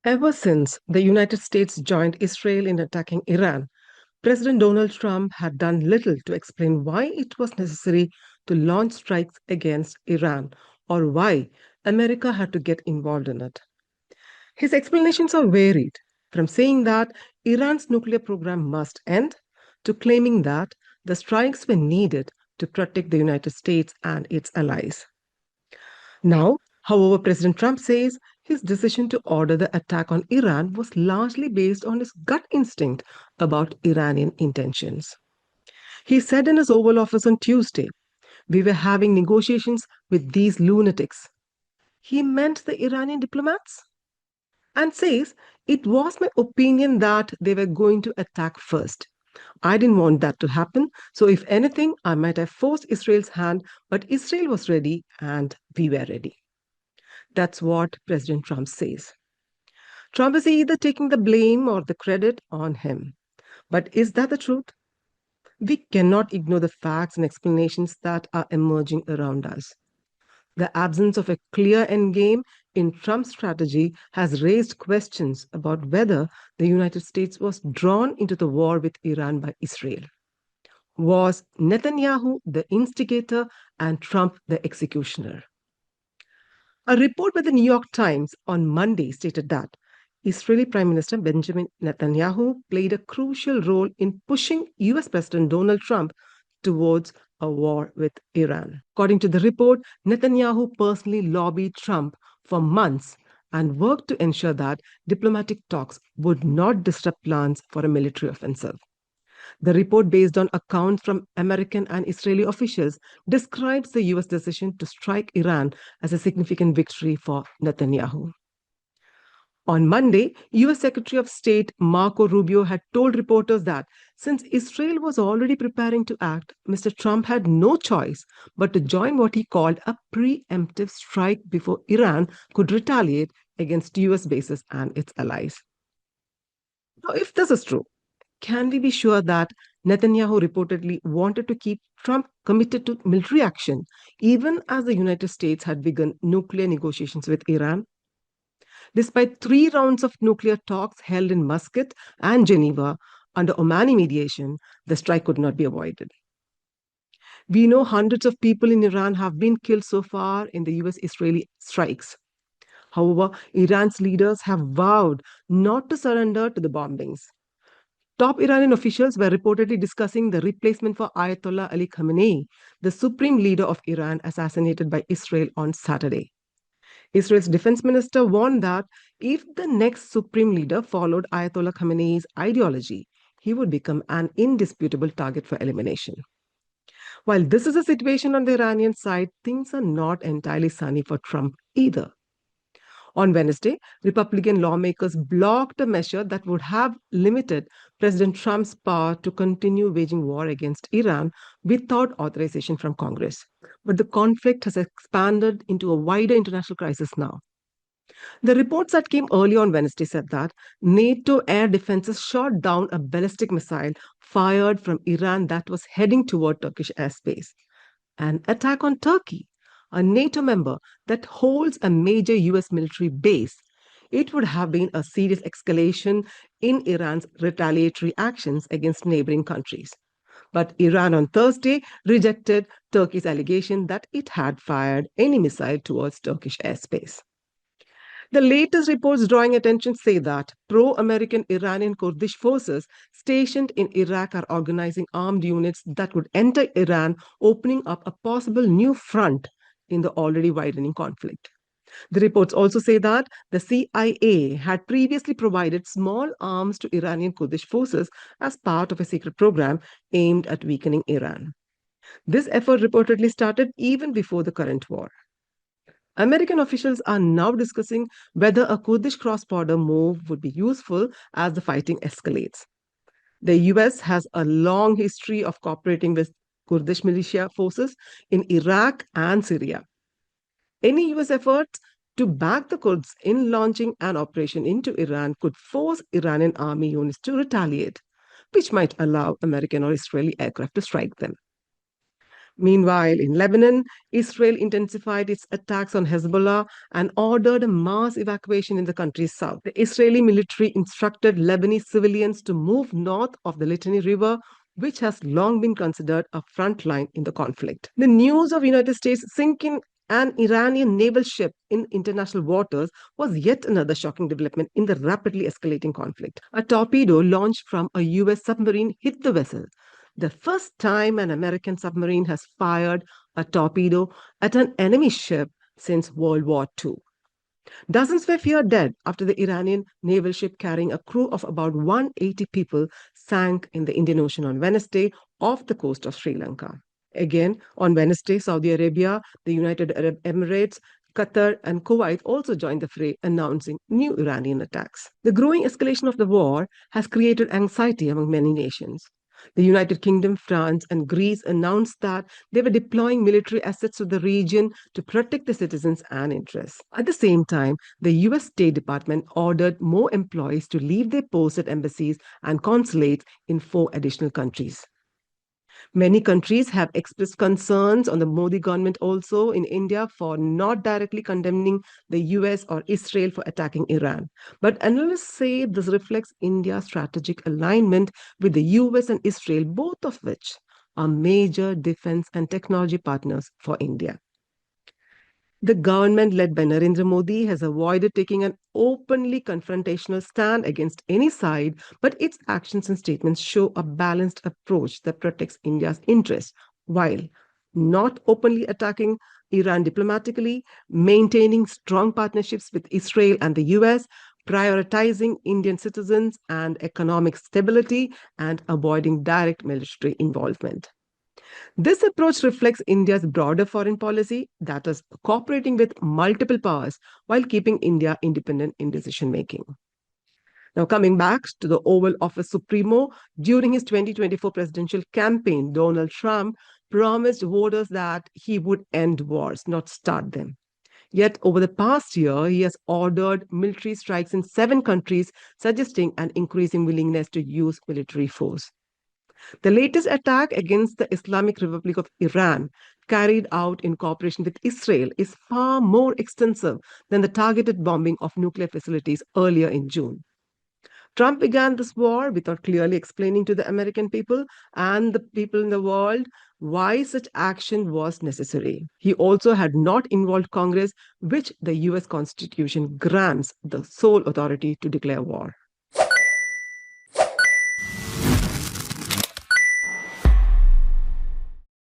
Ever since the United States joined Israel in attacking Iran, President Donald Trump had done little to explain why it was necessary to launch strikes against Iran or why America had to get involved in it. His explanations are varied, from saying that Iran's nuclear program must end to claiming that the strikes were needed to protect the United States and its allies. Now, however, President Trump says his decision to order the attack on Iran was largely based on his gut instinct about Iranian intentions. He said in his Oval Office on Tuesday, "We were having negotiations with these lunatics." He meant the Iranian diplomats and says, "It was my opinion that they were going to attack first. I didn't want that to happen. So, if anything, I might have forced Israel's hand, but Israel was ready and we were ready." That's what President Trump says. Trump is either taking the blame or the credit on him. But is that the truth? We cannot ignore the facts and explanations that are emerging around us. The absence of a clear endgame in Trump's strategy has raised questions about whether the United States was drawn into the war with Iran by Israel. Was Netanyahu the instigator and Trump the executioner? A report by the New York Times on Monday stated that Israeli Prime Minister Benjamin Netanyahu played a crucial role in pushing US President Donald Trump towards a war with Iran. According to the report, Netanyahu personally lobbied Trump for months and worked to ensure that diplomatic talks would not disrupt plans for a military offensive. The report, based on accounts from American and Israeli officials, describes the US decision to strike Iran as a significant victory for Netanyahu. On Monday, US Secretary of State Marco Rubio had told reporters that since Israel was already preparing to act, Mr. Trump had no choice but to join what he called a preemptive strike before Iran could retaliate against US bases and its allies. Now, if this is true, can we be sure that Netanyahu reportedly wanted to keep Trump committed to military action, even as the United States had begun nuclear negotiations with Iran? Despite 3 rounds of nuclear talks held in Muscat and Geneva under Omani mediation, the strike could not be avoided. We know hundreds of people in Iran have been killed so far in the US Israeli strikes. However, Iran's leaders have vowed not to surrender to the bombings. Top Iranian officials were reportedly discussing the replacement for Ayatollah Ali Khamenei, the supreme leader of Iran, assassinated by Israel on Saturday. Israel's defense minister warned that if the next supreme leader followed Ayatollah Khamenei's ideology, he would become an indisputable target for elimination. While this is a situation on the Iranian side, things are not entirely sunny for Trump either. On Wednesday, Republican lawmakers blocked a measure that would have limited President Trump's power to continue waging war against Iran without authorization from Congress. But the conflict has expanded into a wider international crisis now. The reports that came early on Wednesday said that NATO air defenses shot down a ballistic missile fired from Iran that was heading toward Turkish airspace. An attack on Turkey, a NATO member that holds a major US military base, it would have been a serious escalation in Iran's retaliatory actions against neighboring countries. But Iran on Thursday rejected Turkey's allegation that it had fired any missile towards Turkish airspace. The latest reports drawing attention say that pro-American Iranian Kurdish forces stationed in Iraq are organizing armed units that would enter Iran, opening up a possible new front in the already widening conflict. The reports also say that the CIA had previously provided small arms to Iranian Kurdish forces as part of a secret program aimed at weakening Iran. This effort reportedly started even before the current war. American officials are now discussing whether a Kurdish cross-border move would be useful as the fighting escalates. The US has a long history of cooperating with Kurdish militia forces in Iraq and Syria. Any US efforts to back the Kurds in launching an operation into Iran could force Iranian army units to retaliate, which might allow American or Israeli aircraft to strike them. Meanwhile, in Lebanon, Israel intensified its attacks on Hezbollah and ordered a mass evacuation in the country's south. The Israeli military instructed Lebanese civilians to move north of the Litani River, which has long been considered a front line in the conflict. The news of United States sinking an Iranian naval ship in international waters was yet another shocking development in the rapidly escalating conflict. A torpedo launched from a US submarine hit the vessel, the first time an American submarine has fired a torpedo at an enemy ship since World War II. Dozens were feared dead after the Iranian naval ship carrying a crew of about 180 people sank in the Indian Ocean on Wednesday off the coast of Sri Lanka. Again, on Wednesday, Saudi Arabia, the United Arab Emirates, Qatar, and Kuwait also joined the fray, announcing new Iranian attacks. The growing escalation of the war has created anxiety among many nations. The United Kingdom, France, and Greece announced that they were deploying military assets to the region to protect the citizens and interests. At the same time, the US State Department ordered more employees to leave their posts at embassies and consulates in 4 additional countries. Many countries have expressed concerns on the Modi government also in India for not directly condemning the US or Israel for attacking Iran. But analysts say this reflects India's strategic alignment with the US and Israel, both of which are major defense and technology partners for India. The government led by Narendra Modi has avoided taking an openly confrontational stand against any side, but its actions and statements show a balanced approach that protects India's interests while not openly attacking Iran diplomatically, maintaining strong partnerships with Israel and the US, prioritizing Indian citizens and economic stability, and avoiding direct military involvement. This approach reflects India's broader foreign policy, that is, cooperating with multiple powers while keeping India independent in decision making. Now, coming back to the Oval Office Supremo, during his 2024 presidential campaign, Donald Trump promised voters that he would end wars, not start them. Yet, over the past year, he has ordered military strikes in 7 countries, suggesting an increasing willingness to use military force. The latest attack against the Islamic Republic of Iran, carried out in cooperation with Israel, is far more extensive than the targeted bombing of nuclear facilities earlier in June. Trump began this war without clearly explaining to the American people and the people in the world why such action was necessary. He also had not involved Congress, which the US Constitution grants the sole authority to declare war.